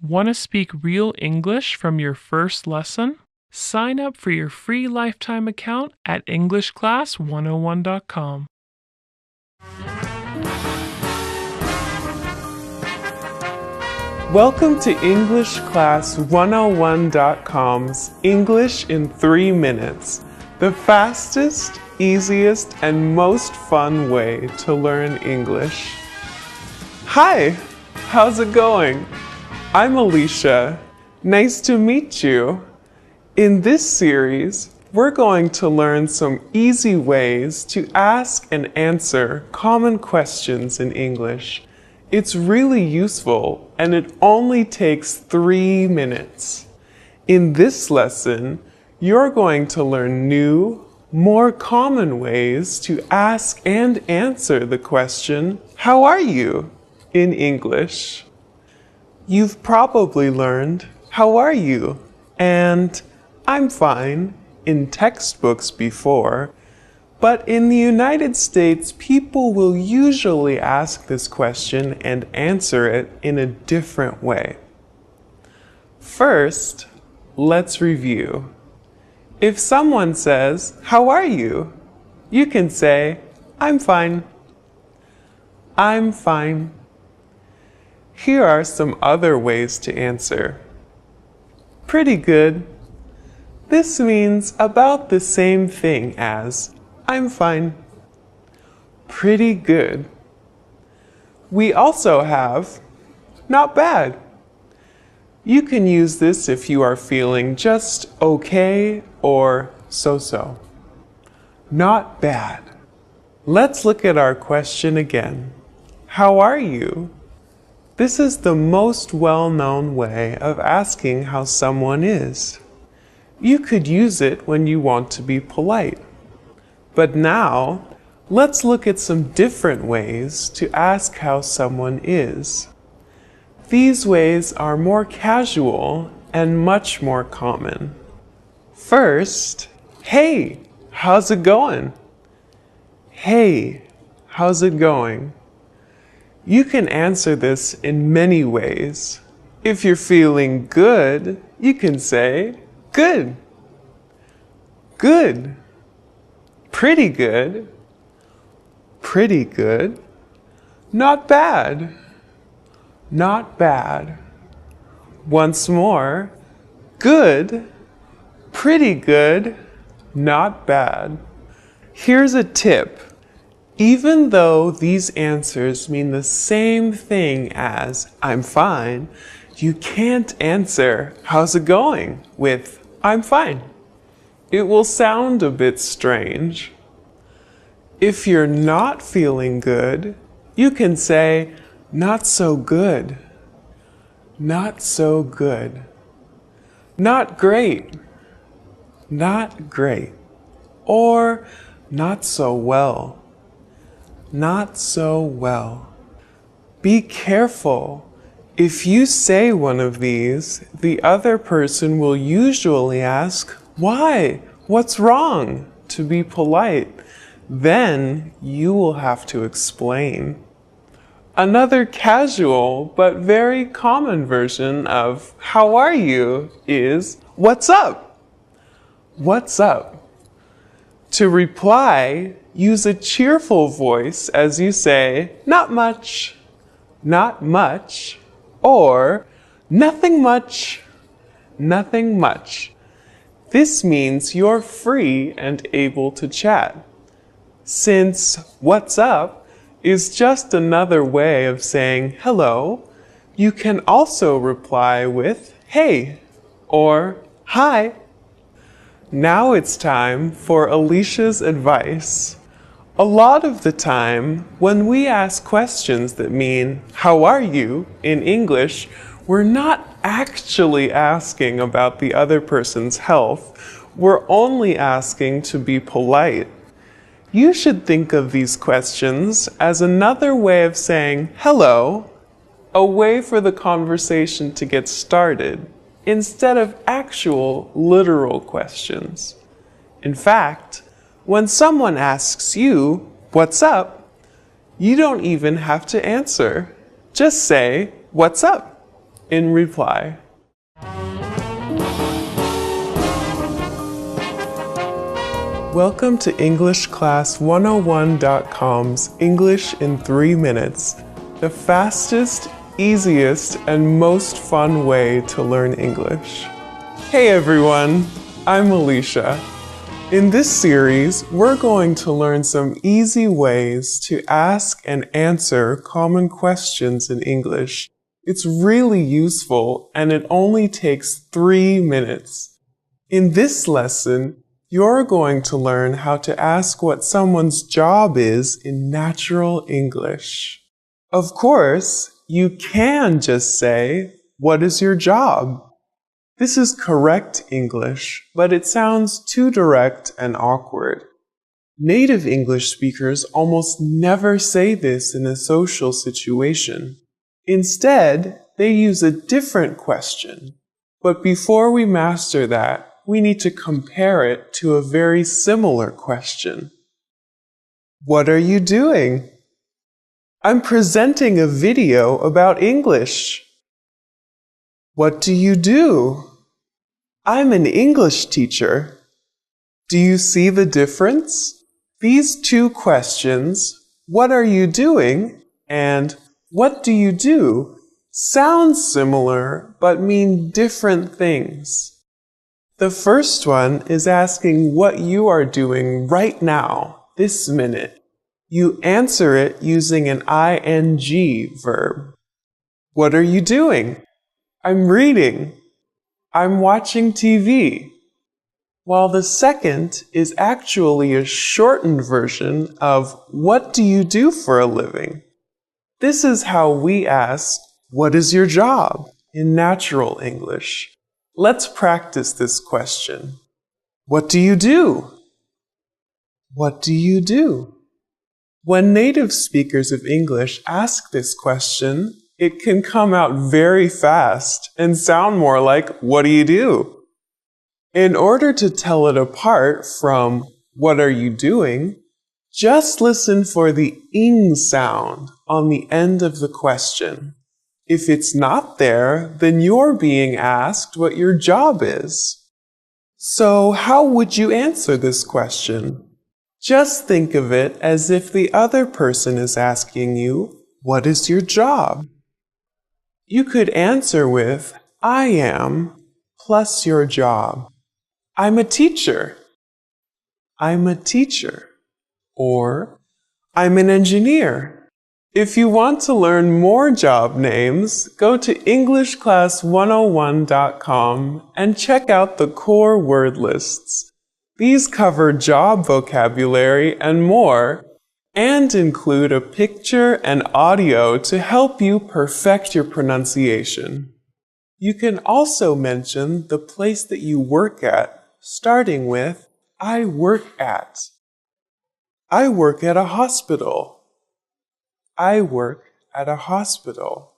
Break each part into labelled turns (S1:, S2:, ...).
S1: Want to speak real English from your first lesson? Sign up for your free lifetime account at EnglishClass101.com.
S2: Welcome to EnglishClass101.com's English in 3 minutes, the fastest, easiest, and most fun way to learn English. Hi, how's it going? I'm Alicia. Nice to meet you. In this series, we're going to learn some easy ways to ask and answer common questions in English. It's really useful, and it only takes 3 minutes. In this lesson, you're going to learn new, more common ways to ask and answer the question, "How are you?" in English. You've probably learned, "How are you?" and "I'm fine" in textbooks before. But in the United States, people will usually ask this question and answer it in a different way. First, let's review. If someone says, "How are you?" you can say, "I'm fine." I'm fine. Here are some other ways to answer. Pretty good. This means about the same thing as "I'm fine." Pretty good. We also have not bad. You can use this if you are feeling just okay or so-so. Not bad. Let's look at our question again. How are you? This is the most well-known way of asking how someone is. You could use it when you want to be polite. But now, let's look at some different ways to ask how someone is. These ways are more casual and much more common. First, "Hey, how's it going?" Hey, how's it going? You can answer this in many ways. If you're feeling good, you can say, "Good." Good. Pretty good. Pretty good. Not bad. Not bad. Once more. Good. Pretty good. Not bad. Here's a tip. Even though these answers mean the same thing as "I'm fine," you can't answer "How's it going?" with "I'm fine." It will sound a bit strange. If you're not feeling good, you can say "not so good." Not so good. Not great. Not great. Or not so well. Not so well. Be careful. If you say one of these, the other person will usually ask, "Why? What's wrong?" to be polite. Then you will have to explain. Another casual but very common version of "How are you?" is "What's up?" What's up? To reply, use a cheerful voice as you say, "Not much," "Not much," or "Nothing much," "Nothing much." This means you're free and able to chat. Since "what's up" is just another way of saying hello, you can also reply with "Hey" or "Hi." Now it's time for Alicia's advice. A lot of the time, when we ask questions that mean "How are you?" in English, we're not actually asking about the other person's health. We're only asking to be polite. You should think of these questions as another way of saying hello, a way for the conversation to get started, instead of actual literal questions. In fact, when someone asks you, "What's up?" you don't even have to answer. Just say, "What's up?" in reply. Welcome to EnglishClass101.com's English in 3 minutes, the fastest, easiest, and most fun way to learn English. Hey everyone, I'm Alicia. In this series, we're going to learn some easy ways to ask and answer common questions in English. It's really useful and it only takes 3 minutes. In this lesson, you're going to learn how to ask what someone's job is in natural English. Of course, you can just say, "What is your job?" This is correct English, but it sounds too direct and awkward. Native English speakers almost never say this in a social situation. Instead, they use a different question. But before we master that, we need to compare it to a very similar question. What are you doing? I'm presenting a video about English. What do you do? I'm an English teacher. Do you see the difference? These two questions, what are you doing? And what do you do? Sound similar, but mean different things. The first one is asking what you are doing right now, this minute. You answer it using an ing verb. What are you doing? I'm reading. I'm watching TV. While the second is actually a shortened version of what do you do for a living? This is how we ask, what is your job? In natural English. Let's practice this question. What do you do? What do you do? When native speakers of English ask this question, it can come out very fast and sound more like, what do you do? In order to tell it apart from, what are you doing? Just listen for the ing sound on the end of the question. If it's not there, then you're being asked what your job is. So how would you answer this question? Just think of it as if the other person is asking you, what is your job? You could answer with, I am, plus your job. I'm a teacher. I'm a teacher. Or, I'm an engineer. If you want to learn more job names, go to EnglishClass101.com and check out the core word lists. These cover job vocabulary and more, and include a picture and audio to help you perfect your pronunciation. You can also mention the place that you work at, starting with, I work at. I work at a hospital. I work at a hospital.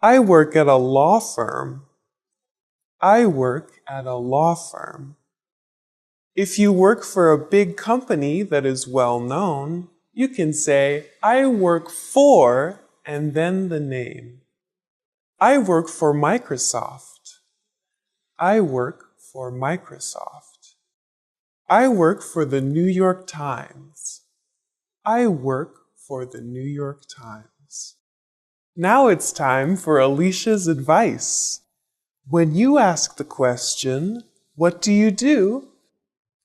S2: I work at a law firm. I work at a law firm. If you work for a big company that is well known, you can say, I work for, and then the name. I work for Microsoft. I work for Microsoft. I work for the New York Times. I work for the New York Times. Now it's time for Alicia's advice. When you ask the question, what do you do?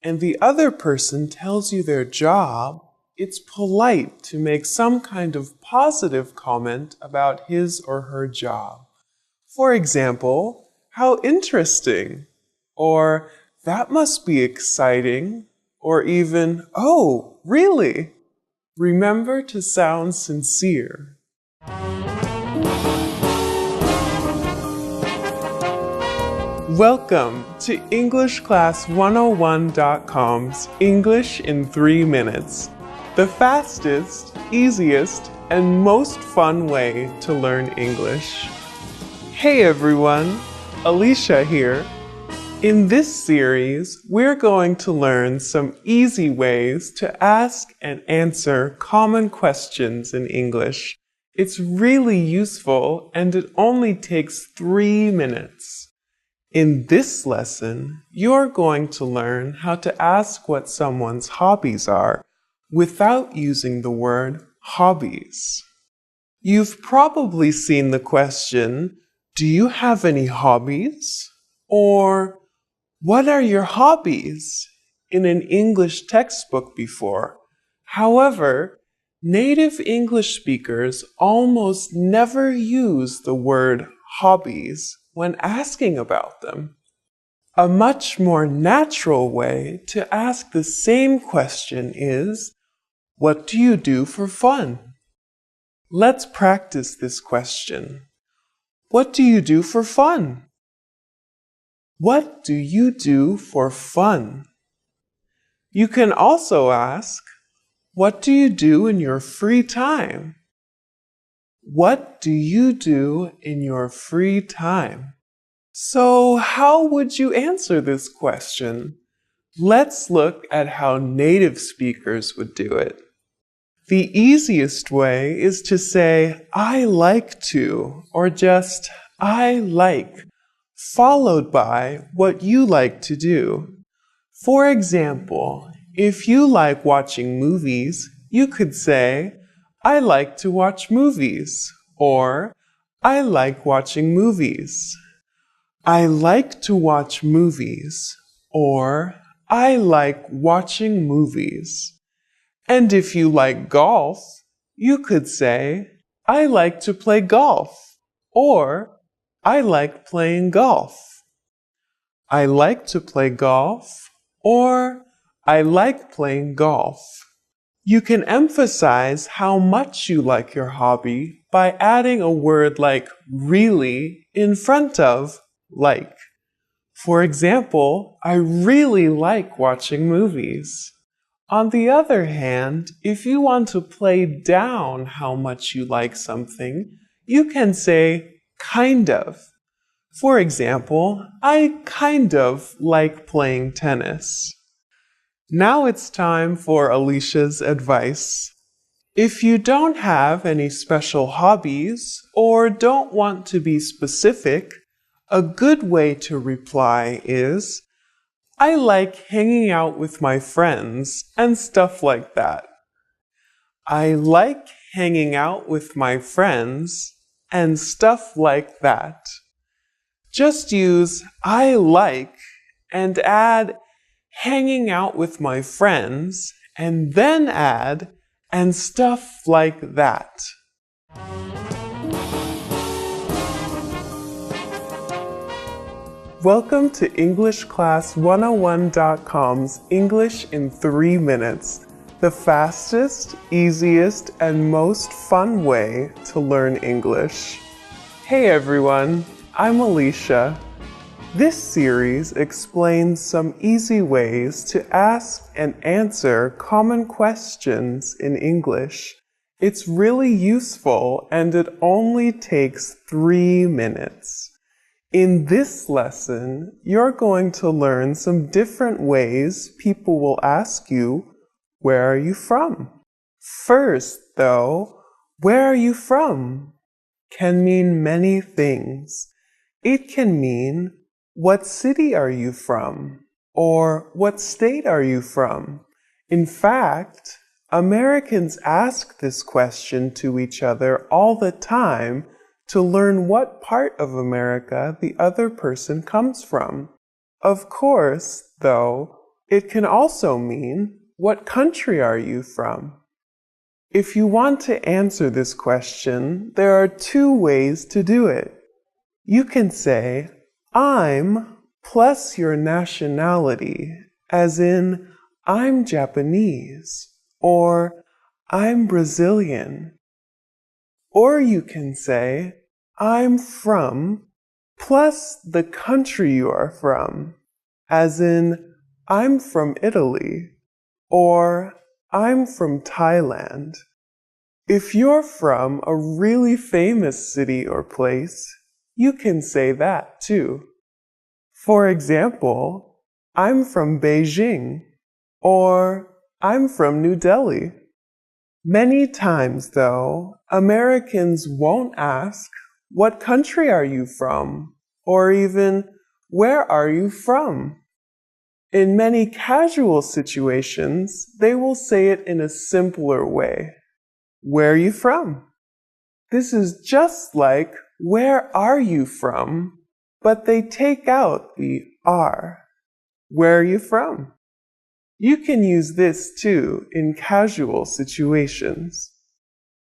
S2: And the other person tells you their job, it's polite to make some kind of positive comment about his or her job. For example, how interesting, or that must be exciting, or even, oh, really? Remember to sound sincere. Welcome to EnglishClass101.com's English in 3 minutes, the fastest, easiest, and most fun way to learn English. Hey everyone, Alicia here. In this series, we're going to learn some easy ways to ask and answer common questions in English. It's really useful and it only takes 3 minutes. In this lesson, you're going to learn how to ask what someone's hobbies are without using the word hobbies. You've probably seen the question, "Do you have any hobbies?" or "What are your hobbies?" in an English textbook before. However, native English speakers almost never use the word hobbies when asking about them. A much more natural way to ask the same question is, "What do you do for fun?" Let's practice this question. What do you do for fun? What do you do for fun? You can also ask, what do you do in your free time? What do you do in your free time? So, how would you answer this question? Let's look at how native speakers would do it. The easiest way is to say, "I like to," or just, "I like," followed by what you like to do. For example, if you like watching movies, you could say, "I like to watch movies," or "I like watching movies." I like to watch movies, or I like watching movies. And if you like golf, you could say, "I like to play golf," or "I like playing golf." I like to play golf, or I like playing golf. You can emphasize how much you like your hobby by adding a word like really in front of like. For example, I really like watching movies. On the other hand, if you want to play down how much you like something, you can say kind of. For example, I kind of like playing tennis. Now it's time for Alicia's advice. If you don't have any special hobbies or don't want to be specific, a good way to reply is, "I like hanging out with my friends and stuff like that." I like hanging out with my friends and stuff like that. Just use "I like" and add "hanging out with my friends" and then add "and stuff like that." Welcome to EnglishClass101.com's English in 3 minutes, the fastest, easiest, and most fun way to learn English. Hey everyone, I'm Alicia. This series explains some easy ways to ask and answer common questions in English. It's really useful and it only takes 3 minutes. In this lesson, you're going to learn some different ways people will ask you, "Where are you from?" First, though, "Where are you from?" can mean many things. It can mean, "What city are you from?" or "What state are you from?" In fact, Americans ask this question to each other all the time to learn what part of America the other person comes from. Of course, though, it can also mean, "What country are you from?" If you want to answer this question, there are 2 ways to do it. You can say, "I'm" plus your nationality, as in, "I'm Japanese," or "I'm Brazilian." Or you can say, "I'm from" plus the country you are from, as in, "I'm from Italy," or "I'm from Thailand." If you're from a really famous city or place, you can say that too. For example, "I'm from Beijing," or "I'm from New Delhi." Many times, though, Americans won't ask, "What country are you from?" or even, "Where are you from?" In many casual situations, they will say it in a simpler way. "Where are you from?" This is just like, "Where are you from?" but they take out the "are." Where are you from? You can use this too in casual situations.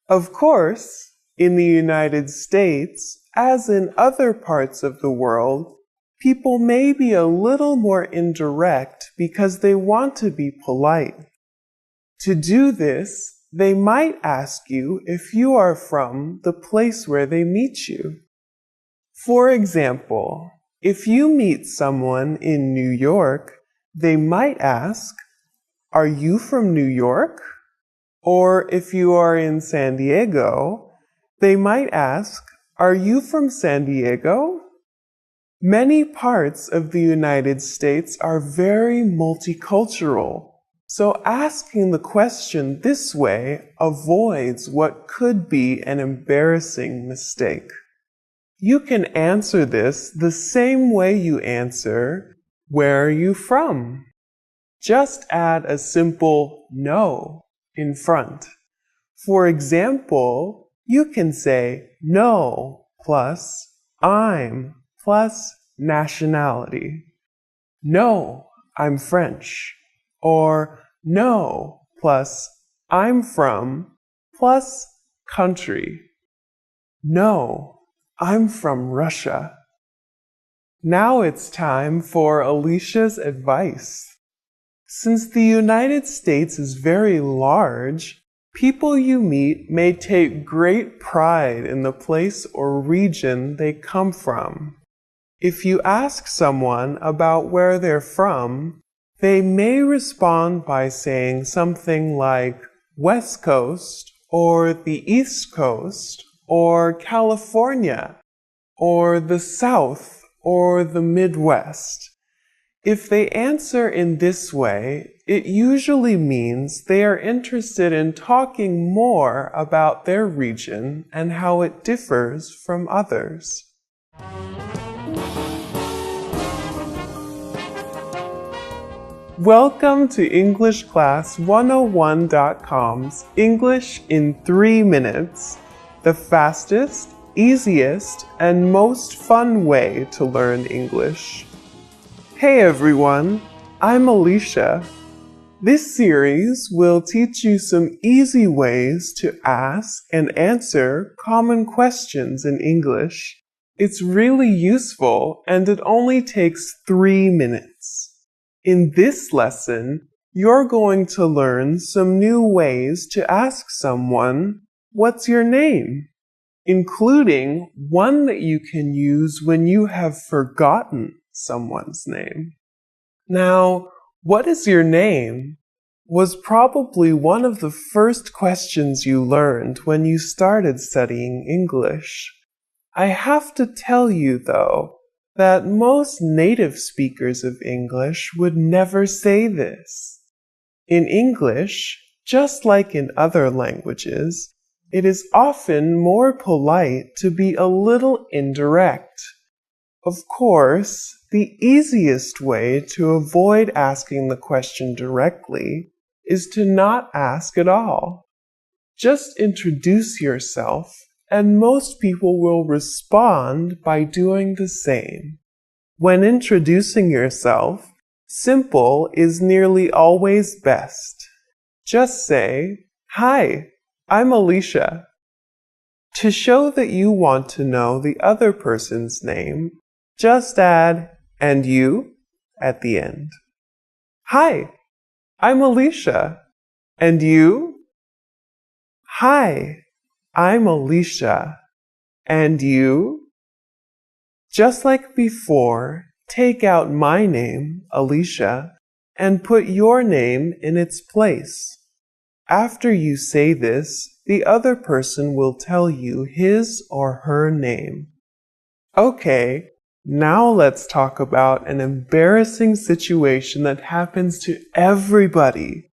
S2: Of course, in the United States, as in other parts of the world, people may be a little more indirect because they want to be polite. To do this, they might ask you if you are from the place where they meet you. For example, if you meet someone in New York, they might ask, "Are you from New York?" Or if you are in San Diego, they might ask, "Are you from San Diego?" Many parts of the United States are very multicultural, so asking the question this way avoids what could be an embarrassing mistake. You can answer this the same way you answer, "Where are you from?" Just add a simple "no" in front. For example, you can say "no" plus "I'm" plus nationality. "No, I'm French." Or "no" plus "I'm from" plus country. "No, I'm from Russia." Now it's time for Alicia's advice. Since the United States is very large, people you meet may take great pride in the place or region they come from. If you ask someone about where they're from, they may respond by saying something like West Coast or the East Coast or California or the South or the Midwest. If they answer in this way, it usually means they are interested in talking more about their region and how it differs from others. Welcome to EnglishClass101.com's English in 3 minutes, the fastest, easiest, and most fun way to learn English. Hey everyone, I'm Alicia. This series will teach you some easy ways to ask and answer common questions in English. It's really useful and it only takes 3 minutes. In this lesson, you're going to learn some new ways to ask someone, "What's your name?" including one that you can use when you have forgotten someone's name. Now, "What is your name?" was probably one of the first questions you learned when you started studying English. I have to tell you, though, that most native speakers of English would never say this. In English, just like in other languages, it is often more polite to be a little indirect. Of course, the easiest way to avoid asking the question directly is to not ask at all. Just introduce yourself, and most people will respond by doing the same. When introducing yourself, simple is nearly always best. Just say, "Hi, I'm Alicia." To show that you want to know the other person's name, just add "and you" at the end. "Hi, I'm Alicia. And you?" "Hi, I'm Alicia. And you?" Just like before, take out my name, Alicia, and put your name in its place. After you say this, the other person will tell you his or her name. Okay, now let's talk about an embarrassing situation that happens to everybody.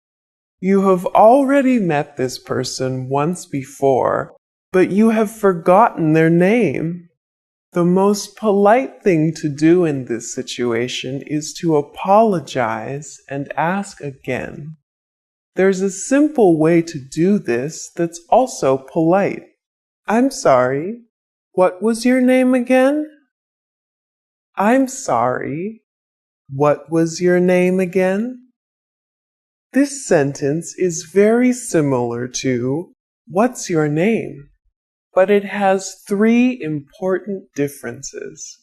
S2: You have already met this person once before, but you have forgotten their name. The most polite thing to do in this situation is to apologize and ask again. There's a simple way to do this that's also polite. I'm sorry. What was your name again? I'm sorry. What was your name again? This sentence is very similar to "What's your name?" but it has three important differences.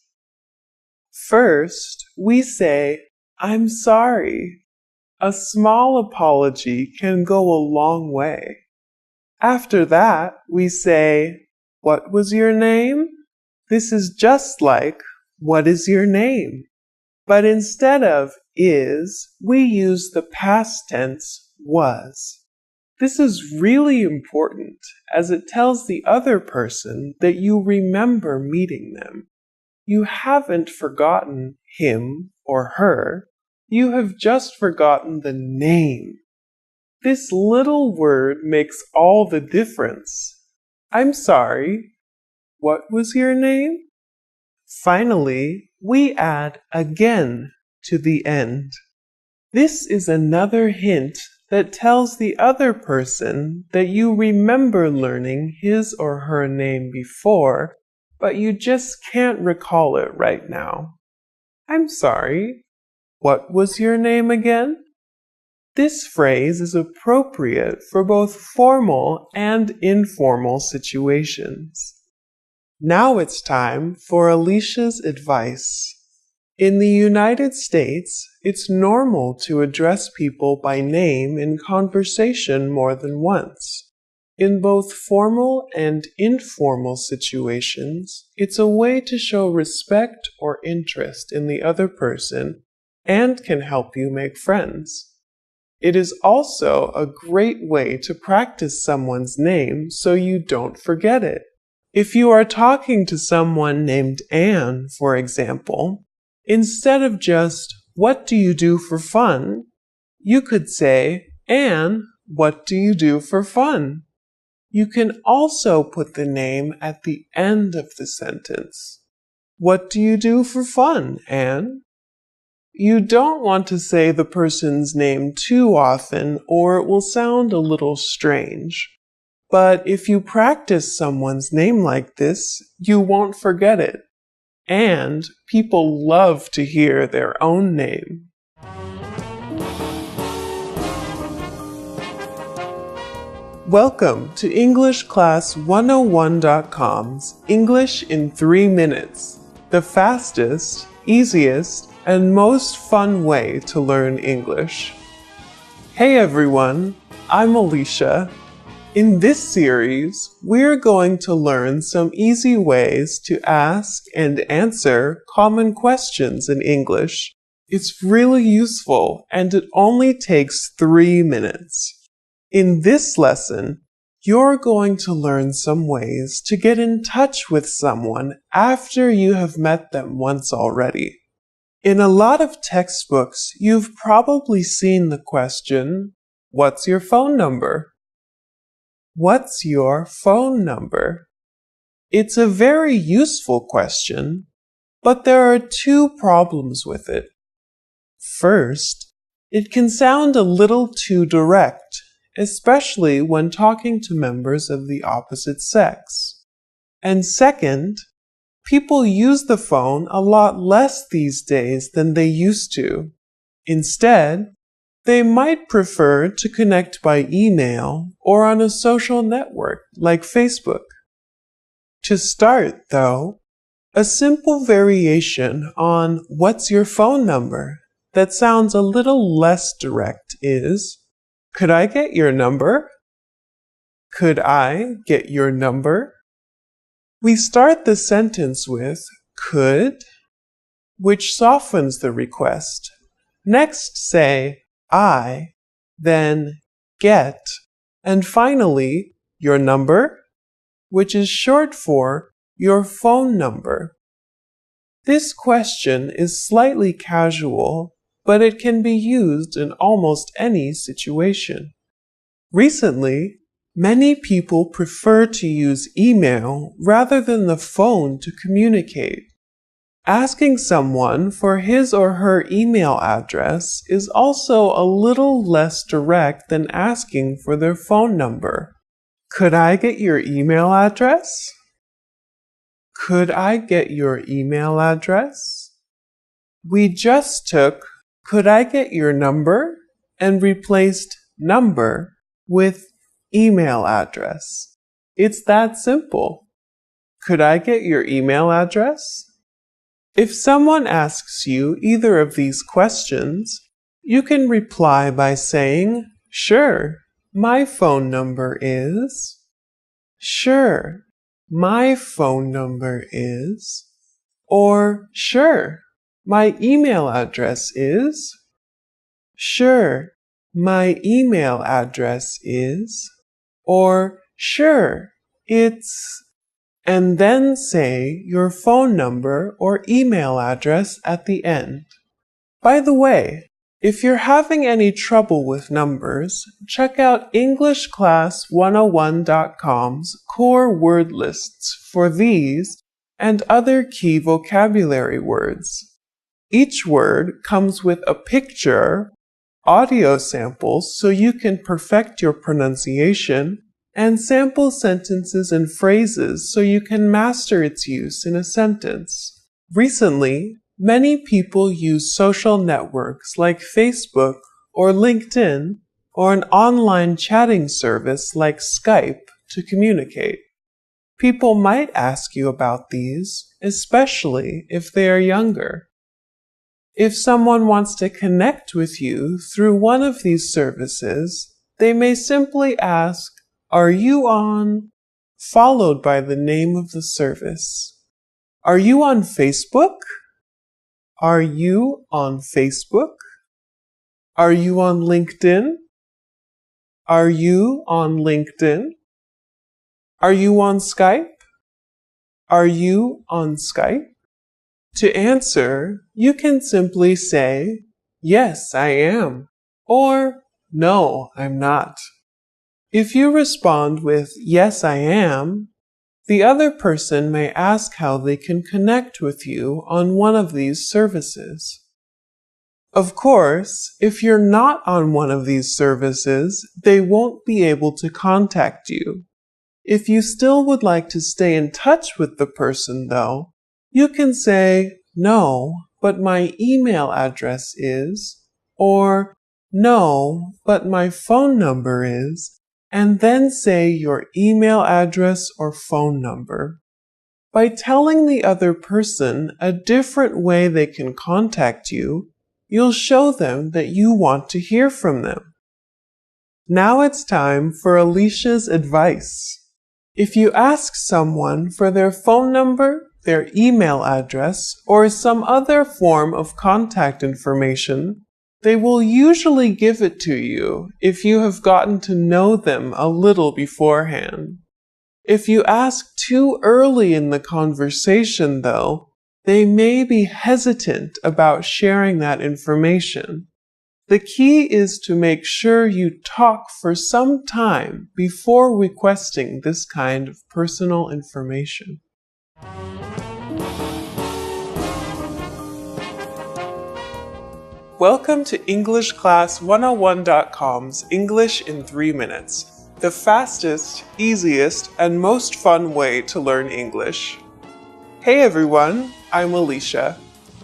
S2: First, we say, "I'm sorry." A small apology can go a long way. After that, we say, "What was your name?" This is just like, "What is your name?" But instead of is, we use the past tense was. This is really important as it tells the other person that you remember meeting them. You haven't forgotten him or her. You have just forgotten the name. This little word makes all the difference. I'm sorry. What was your name? Finally, we add again to the end. This is another hint that tells the other person that you remember learning his or her name before, but you just can't recall it right now. I'm sorry. What was your name again? This phrase is appropriate for both formal and informal situations. Now it's time for Alicia's advice. In the United States, it's normal to address people by name in conversation more than once. In both formal and informal situations, it's a way to show respect or interest in the other person and can help you make friends. It is also a great way to practice someone's name so you don't forget it. If you are talking to someone named Anne, for example, instead of just, "What do you do for fun?" you could say, "Anne, what do you do for fun?" You can also put the name at the end of the sentence. What do you do for fun, Anne? You don't want to say the person's name too often or it will sound a little strange. But if you practice someone's name like this, you won't forget it. And people love to hear their own name. Welcome to EnglishClass101.com's English in 3 minutes, the fastest, easiest, and most fun way to learn English. Hey everyone, I'm Alicia. In this series, we're going to learn some easy ways to ask and answer common questions in English. It's really useful and it only takes 3 minutes. In this lesson, you're going to learn some ways to get in touch with someone after you have met them once already. In a lot of textbooks, you've probably seen the question, "What's your phone number?" What's your phone number? It's a very useful question, but there are two problems with it. First, it can sound a little too direct, especially when talking to members of the opposite sex. And second, people use the phone a lot less these days than they used to. Instead, they might prefer to connect by email or on a social network like Facebook. To start, though, a simple variation on "What's your phone number?" that sounds a little less direct is, "Could I get your number?" Could I get your number? We start the sentence with could, which softens the request. Next say I, then get, and finally your number, which is short for your phone number. This question is slightly casual, but it can be used in almost any situation. Recently, many people prefer to use email rather than the phone to communicate. Asking someone for his or her email address is also a little less direct than asking for their phone number. Could I get your email address? Could I get your email address? We just took could I get your number and replaced number with email address. It's that simple. Could I get your email address? If someone asks you either of these questions, you can reply by saying, "Sure, my phone number is." "Sure, my phone number is." Or, "Sure, my email address is." "Sure, my email address is." Or, "Sure, it's," and then say your phone number or email address at the end. By the way, if you're having any trouble with numbers, check out EnglishClass101.com's core word lists for these and other key vocabulary words. Each word comes with a picture, audio samples so you can perfect your pronunciation, and sample sentences and phrases so you can master its use in a sentence. Recently, many people use social networks like Facebook or LinkedIn or an online chatting service like Skype to communicate. People might ask you about these, especially if they are younger. If someone wants to connect with you through one of these services, they may simply ask, "Are you on?" followed by the name of the service. Are you on Facebook? Are you on Facebook? Are you on LinkedIn? Are you on LinkedIn? Are you on Skype? Are you on Skype? To answer, you can simply say, "Yes, I am," or "No, I'm not." If you respond with, "Yes, I am," the other person may ask how they can connect with you on one of these services. Of course, if you're not on one of these services, they won't be able to contact you. If you still would like to stay in touch with the person, though, you can say, "No, but my email address is," or "No, but my phone number is," and then say your email address or phone number. By telling the other person a different way they can contact you, you'll show them that you want to hear from them. Now it's time for Alicia's advice. If you ask someone for their phone number, their email address, or some other form of contact information, they will usually give it to you if you have gotten to know them a little beforehand. If you ask too early in the conversation, though, they may be hesitant about sharing that information. The key is to make sure you talk for some time before requesting this kind of personal information. Welcome to EnglishClass101.com's English in 3 minutes, the fastest, easiest, and most fun way to learn English. Hey everyone, I'm Alicia.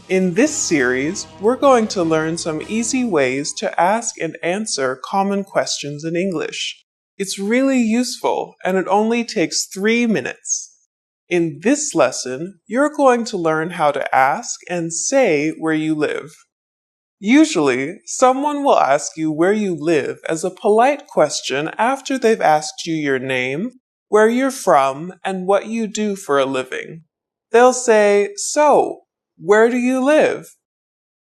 S2: In this series, we're going to learn some easy ways to ask and answer common questions in English. It's really useful, and it only takes 3 minutes. In this lesson, you're going to learn how to ask and say where you live. Usually, someone will ask you where you live as a polite question after they've asked you your name, where you're from, and what you do for a living. They'll say, "So, where do you live?"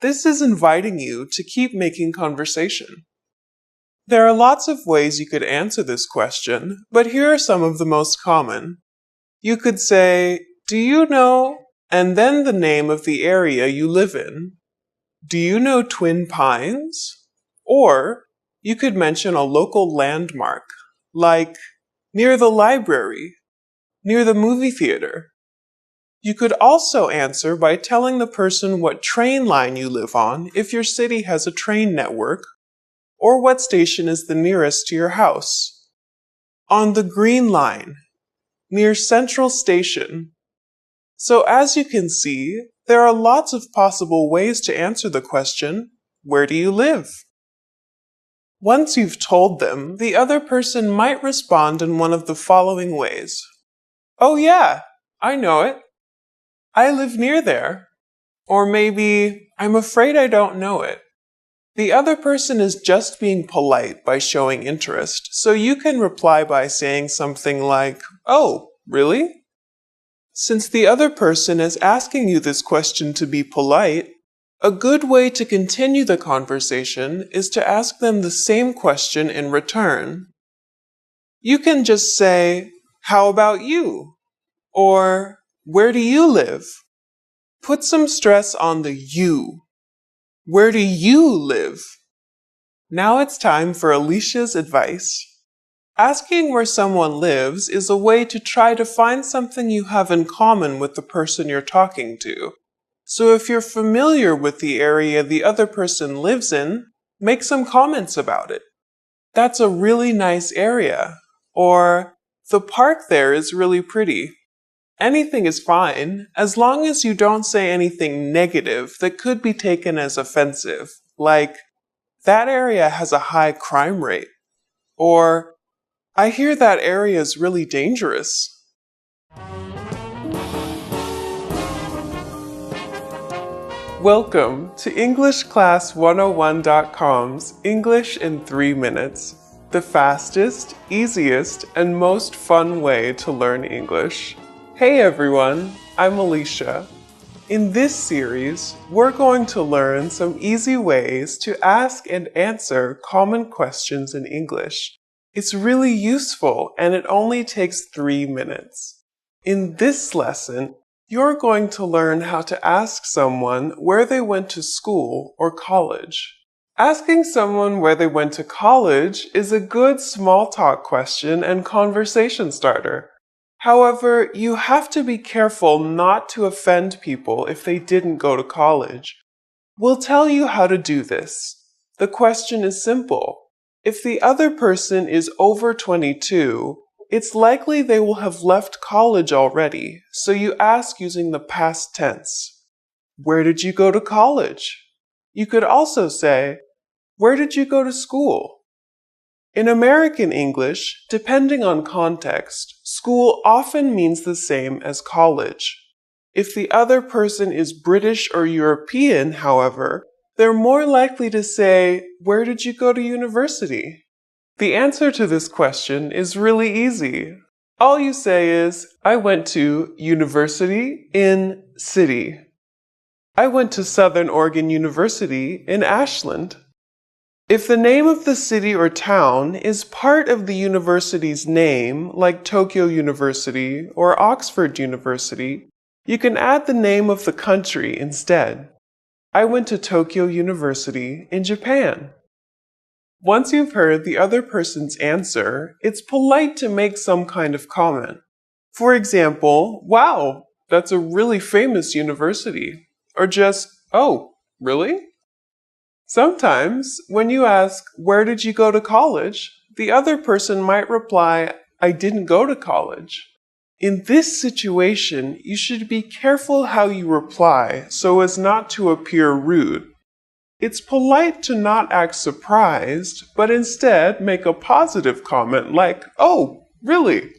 S2: This is inviting you to keep making conversation. There are lots of ways you could answer this question, but here are some of the most common. You could say, "Do you know?" and then the name of the area you live in. "Do you know Twin Pines?" Or, You could mention a local landmark, like near the library, near the movie theater. You could also answer by telling the person what train line you live on if your city has a train network, or what station is the nearest to your house. On the Green Line, near Central Station. So as you can see, there are lots of possible ways to answer the question, where do you live? Once you've told them, the other person might respond in one of the following ways. Oh yeah, I know it. I live near there. Or maybe, I'm afraid I don't know it. The other person is just being polite by showing interest, so you can reply by saying something like, oh, really? Since the other person is asking you this question to be polite, a good way to continue the conversation is to ask them the same question in return. You can just say, how about you? Or, where do you live? Put some stress on the you. Where do you live? Now it's time for Alicia's advice. Asking where someone lives is a way to try to find something you have in common with the person you're talking to. So if you're familiar with the area the other person lives in, make some comments about it. That's a really nice area. Or, the park there is really pretty. Anything is fine, as long as you don't say anything negative that could be taken as offensive, like, that area has a high crime rate. Or, I hear that area is really dangerous. Welcome to EnglishClass101.com's English in 3 minutes, the fastest, easiest, and most fun way to learn English. Hey everyone, I'm Alicia. In this series, we're going to learn some easy ways to ask and answer common questions in English. It's really useful and it only takes 3 minutes. In this lesson, you're going to learn how to ask someone where they went to school or college. Asking someone where they went to college is a good small talk question and conversation starter. However, you have to be careful not to offend people if they didn't go to college. We'll tell you how to do this. The question is simple. If the other person is over 22, it's likely they will have left college already, so you ask using the past tense. Where did you go to college? You could also say, where did you go to school? In American English, depending on context, school often means the same as college. If the other person is British or European, however, they're more likely to say, where did you go to university? The answer to this question is really easy. All you say is, I went to university in city. I went to Southern Oregon University in Ashland. If the name of the city or town is part of the university's name, like Tokyo University or Oxford University, you can add the name of the country instead. I went to Tokyo University in Japan. Once you've heard the other person's answer, it's polite to make some kind of comment. For example, wow, that's a really famous university. Or just, oh, really? Sometimes, when you ask, where did you go to college? The other person might reply, I didn't go to college. In this situation, you should be careful how you reply so as not to appear rude. It's polite to not act surprised, but instead make a positive comment like, oh, really?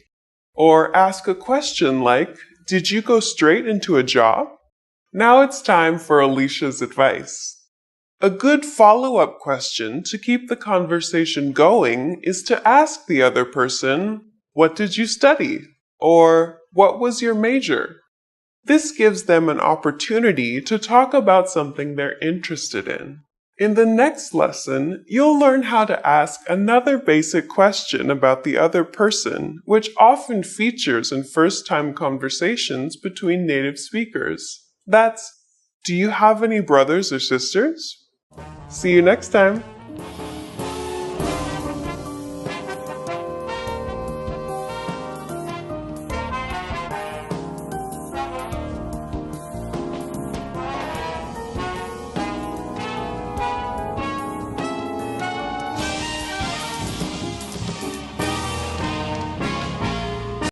S2: Or ask a question like, did you go straight into a job? Now it's time for Alicia's advice. A good follow-up question to keep the conversation going is to ask the other person, what did you study? Or, what was your major? This gives them an opportunity to talk about something they're interested in. In the next lesson, you'll learn how to ask another basic question about the other person, which often features in first-time conversations between native speakers. That's, do you have any brothers or sisters? See you next time!